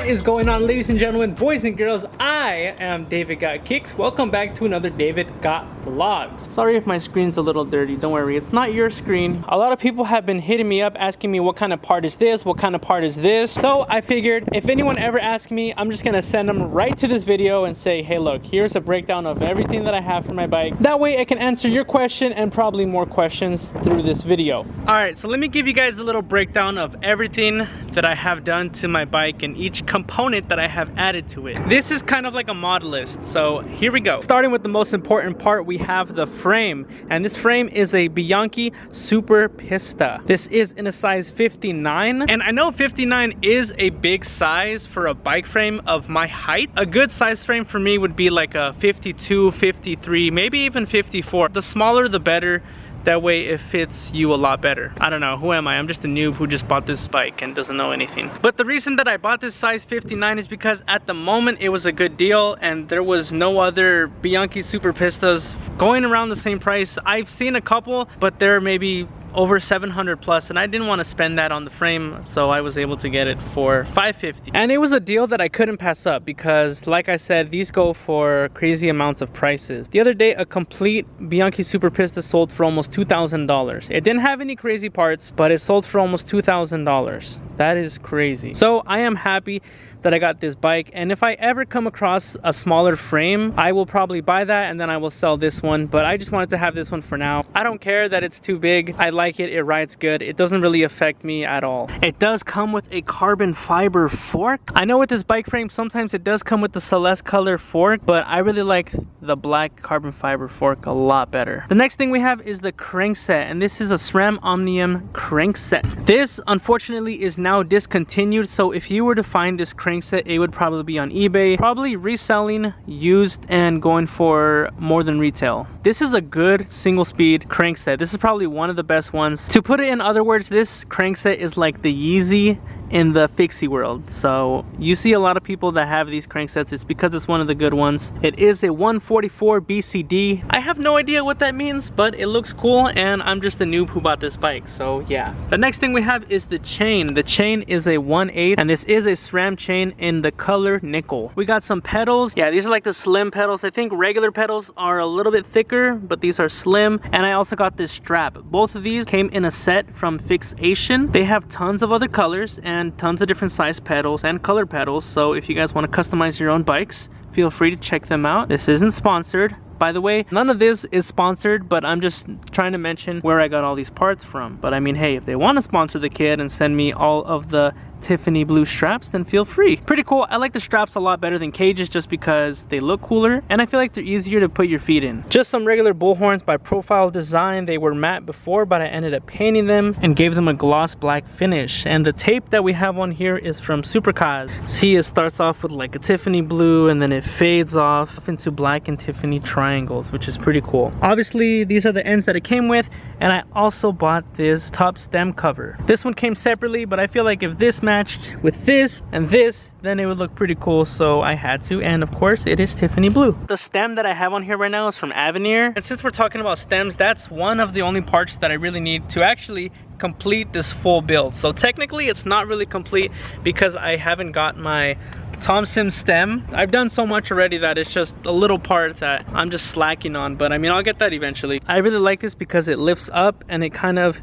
is going on, ladies and gentlemen, boys and girls? I am David Got Kicks. Welcome back to another David Got Vlogs. Sorry if my screen's a little dirty, don't worry, it's not your screen. A lot of people have been hitting me up asking me what kind of part is this, what kind of part is this. So I figured if anyone ever asks me, I'm just gonna send them right to this video and say, hey look, here's a breakdown of everything that I have for my bike. That way I can answer your question and probably more questions through this video. Alright, so let me give you guys a little breakdown of everything that I have done to my bike and each component that I have added to it. This is kind of like a mod list, so here we go. Starting with the most important part, we have the frame, and this frame is a Bianchi Super Pista. This is in a size 59, and I know 59 is a big size for a bike frame of my height. A good size frame for me would be like a 52, 53, maybe even 54. The smaller the better. That way it fits you a lot better. I don't know, who am I? I'm just a noob who just bought this bike and doesn't know anything. But the reason that I bought this size 59 is because at the moment it was a good deal and there was no other Bianchi Super Pistas going around the same price. I've seen a couple, but they're maybe over 700 plus, and I didn't want to spend that on the frame, so I was able to get it for $550. And it was a deal that I couldn't pass up because, like I said, these go for crazy amounts of prices. The other day, a complete Bianchi Super Pista sold for almost $2,000. It didn't have any crazy parts, but it sold for almost $2,000. That is crazy. So I am happy that I got this bike, and if I ever come across a smaller frame, I will probably buy that and then I will sell this one, but I just wanted to have this one for now. I don't care that it's too big. I like it, it rides good, it doesn't really affect me at all. It does come with a carbon fiber fork. I know with this bike frame sometimes it does come with the Celeste color fork, but I really like the black carbon fiber fork a lot better. The next thing we have is the crankset, and this is a SRAM Omnium crankset. This unfortunately is now discontinued, so if you were to find this crankset, it would probably be on eBay, probably reselling used and going for more than retail. This is a good single speed crankset. This is probably one of the best ones. To put it in other words, this crankset is like the Yeezy in the fixie world. So you see a lot of people that have these cranksets. It's because it's one of the good ones. It is a 144 BCD. I have no idea what that means, but it looks cool, and I'm just a noob who bought this bike, so yeah. The next thing we have is the chain. The chain is a 1/8, and this is a SRAM chain in the color nickel. We got some pedals. Yeah, these are like the slim pedals. I think regular pedals are a little bit thicker, but these are slim. And I also got this strap. Both of these came in a set from Fixation. They have tons of other colors and tons of different size pedals and color pedals, so if you guys want to customize your own bikes, feel free to check them out. This isn't sponsored, by the way. None of this is sponsored, but I'm just trying to mention where I got all these parts from. But I mean, hey, if they want to sponsor the kid and send me all of the Tiffany blue straps, then feel free. Pretty cool. I like the straps a lot better than cages just because they look cooler, and I feel like they're easier to put your feet in. Just some regular bullhorns by Profile Design. They were matte before, but I ended up painting them and gave them a gloss black finish. And the tape that we have on here is from Supercars. See, it starts off with like a Tiffany blue, and then it fades off into black and Tiffany triangles, which is pretty cool. Obviously, these are the ends that it came with, and I also bought this top stem cover. This one came separately, but I feel like if this matched with this and this, then it would look pretty cool, so I had to. And of course, it is Tiffany blue. The stem that I have on here right now is from Avenir, and since we're talking about stems, that's one of the only parts that I really need to actually complete this full build. So technically it's not really complete because I haven't got my Thompson stem. I've done so much already that it's just a little part that I'm just slacking on, but I mean, I'll get that eventually. I really like this because it lifts up and it kind of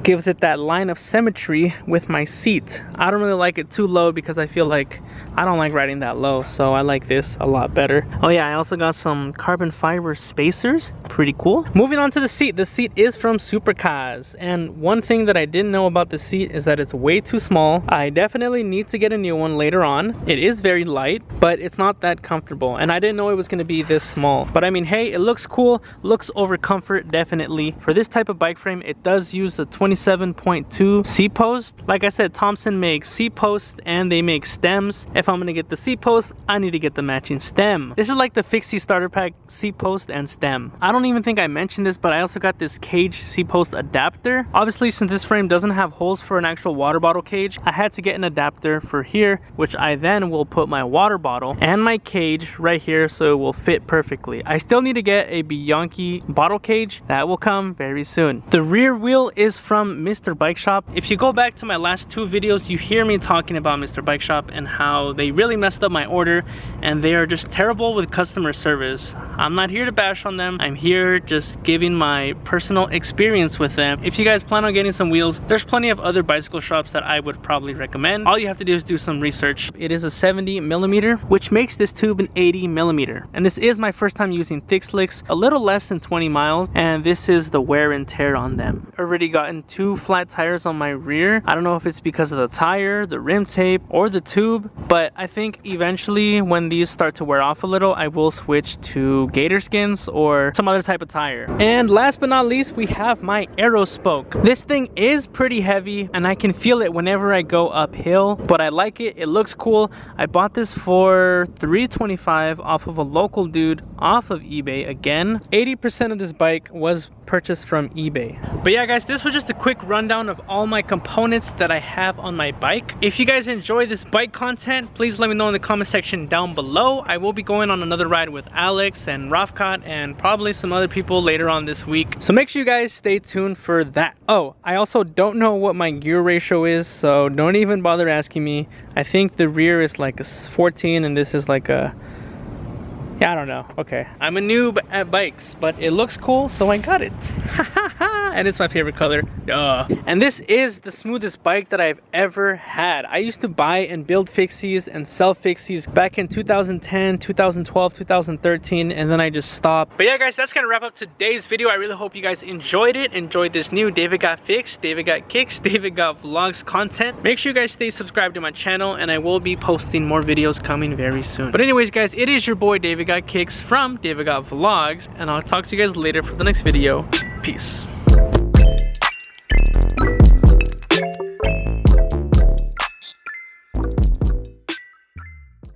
gives it that line of symmetry with my seat. I don't really like it too low because I feel like I don't like riding that low, so I like this a lot better. Oh yeah, I also got some carbon fiber spacers. Pretty cool. Moving on to the seat. The seat is from Supercars, and one thing that I didn't know about the seat is that it's way too small. I definitely need to get a new one later on. It is very light, but it's not that comfortable, and I didn't know it was going to be this small. But I mean, hey, it looks cool, looks over comfort definitely. For this type of bike frame, it does use a 27.2 seat post. Like I said, Thompson makes seat posts and they make stems. If I'm gonna get the seat post, I need to get the matching stem. This is like the Fixie starter pack seat post and stem. I don't even think I mentioned this, but I also got this cage seat post adapter. Obviously, since this frame doesn't have holes for an actual water bottle cage, I had to get an adapter for here, which I then will put my water bottle and my cage right here so it will fit perfectly. I still need to get a Bianchi bottle cage. That will come very soon. The rear wheel is from from Mr. Bike Shop. If you go back to my last 2 videos, you hear me talking about Mr. Bike Shop and how they really messed up my order and they are just terrible with customer service. I'm not here to bash on them. I'm here just giving my personal experience with them. If you guys plan on getting some wheels, there's plenty of other bicycle shops that I would probably recommend. All you have to do is do some research. It is a 70mm, which makes this tube an 80mm. And this is my first time using Thick Slicks, a little less than 20 miles, and this is the wear and tear on them. Already gotten 2 flat tires on my rear. I don't know if it's because of the tire, the rim tape, or the tube, but I think eventually when these start to wear off a little, I will switch to Gator Skins or some other type of tire. And last but not least, we have my Aero Spoke. This thing is pretty heavy and I can feel it whenever I go uphill, but I like it. It looks cool. I bought this for $325 off of a local dude off of eBay. Again, 80% of this bike was purchased from eBay. But yeah guys, this was just a quick rundown of all my components that I have on my bike. If you guys enjoy this bike content, please let me know in the comment section down below. I will be going on another ride with Alex and Rafkat and probably some other people later on this week, so make sure you guys stay tuned for that. Oh, I also don't know what my gear ratio is, so don't even bother asking me. I think the rear is like a 14 and this is like a, yeah, I don't know. Okay, I'm a noob at bikes, but it looks cool, so I got it. And it's my favorite color. Duh. And this is the smoothest bike that I've ever had. I used to buy and build fixies and sell fixies back in 2010, 2012, 2013, and then I just stopped. But yeah guys, that's gonna wrap up today's video. I really hope you guys enjoyed it, enjoyed this new David Got Fixed, David Got Kicks, David Got Vlogs content. Make sure you guys stay subscribed to my channel and I will be posting more videos coming very soon. But anyways guys, it is your boy David Got Kicks from David Got Vlogs, and I'll talk to you guys later for the next video. Peace.